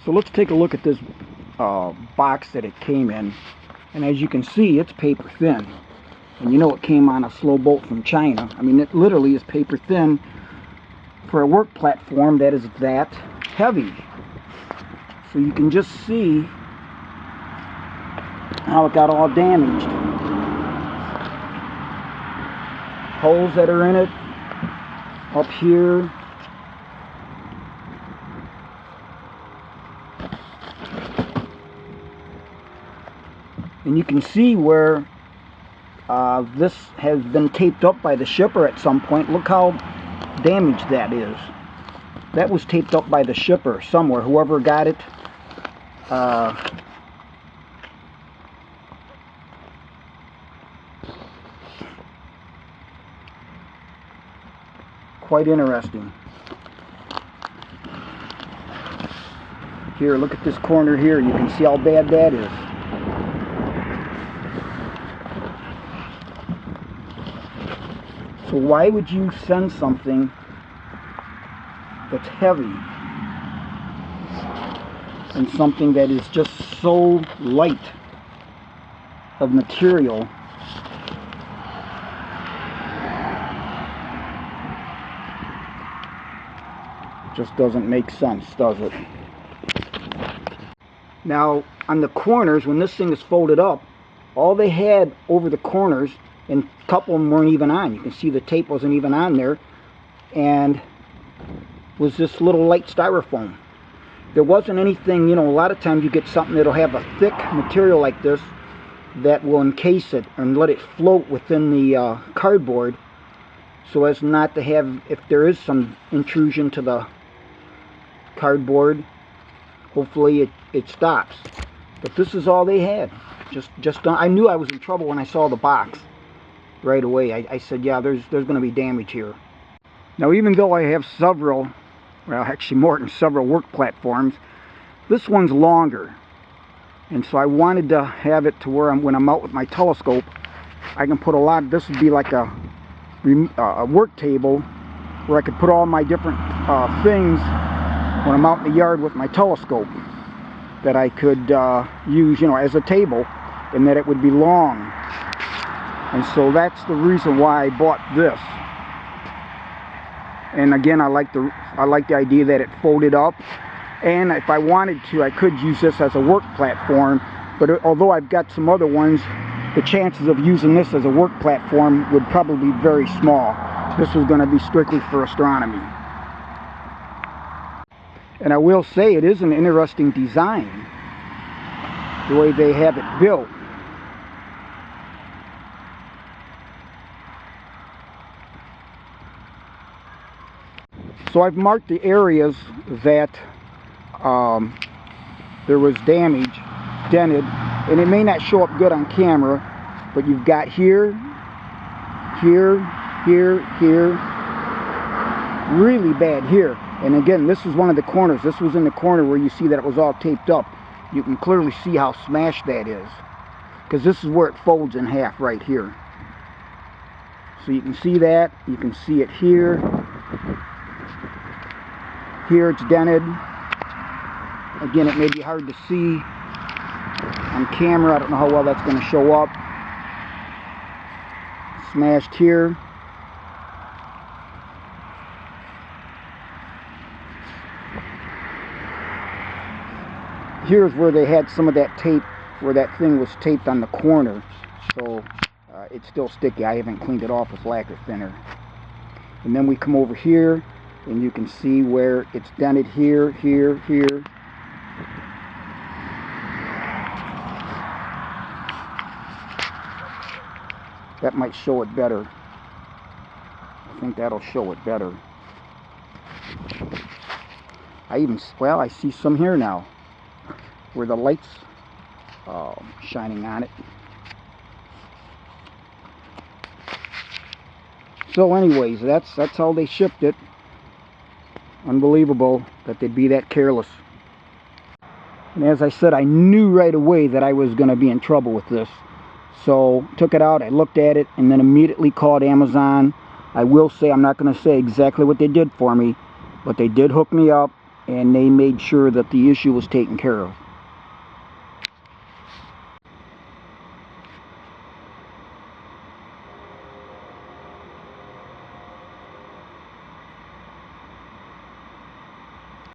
So let's take a look at this box that it came in. And as you can see, it's paper thin. And you know it came on a slow boat from China. I mean, it literally is paper thin for a work platform that is that heavy. So you can just see how it got all damaged. Holes that are in it, up here. And you can see where this has been taped up by the shipper at some point. Look how damaged that is. That was taped up by the shipper somewhere, whoever got it. Quite interesting. Here, look at this corner here. You can see how bad that is. So why would you send something that's heavy and something that is just so light of material? Just doesn't make sense, does it? Now, on the corners, when this thing is folded up, all they had over the corners, and a couple of them weren't even on. You can see the tape wasn't even on there, and was this little light styrofoam. There wasn't anything, you know, a lot of times you get something that'll have a thick material like this that will encase it and let it float within the cardboard, so as not to have, if there is some intrusion to the cardboard, hopefully it stops. But this is all they had. I knew I was in trouble when I saw the box right away. I said, yeah, there's going to be damage here. Now, even though I have several, well, actually more than several work platforms, this one's longer. And so I wanted to have it to where when I'm out with my telescope, I can put a lot. This would be like a work table where I could put all my different things when I'm out in the yard with my telescope, that I could use, you know, as a table, and that it would be long. And so that's the reason why I bought this. And again, I like the idea that it folded up, and if I wanted to, I could use this as a work platform. But although I've got some other ones, the chances of using this as a work platform would probably be very small. This was going to be strictly for astronomy. And I will say it is an interesting design, the way they have it built. So I've marked the areas that there was damage, dented, and it may not show up good on camera, but you've got here, here, here, here, really bad here. And again, this is one of the corners. This was in the corner where you see that it was all taped up. You can clearly see how smashed that is, because this is where it folds in half right here. So you can see that. You can see it here. Here it's dented. Again, it may be hard to see on camera. I don't know how well that's going to show up. Smashed here. Here's where they had some of that tape, where that thing was taped on the corner. So it's still sticky. I haven't cleaned it off with lacquer thinner. And then we come over here, and you can see where it's dented here, here, here. That might show it better. I think that'll show it better. I see some here now, where the light's shining on it. So anyways, that's how they shipped it. Unbelievable that they'd be that careless. And as I said, I knew right away that I was going to be in trouble with this. So took it out, I looked at it, and then immediately called Amazon. I will say, I'm not going to say exactly what they did for me, but they did hook me up. and they made sure that the issue was taken care of.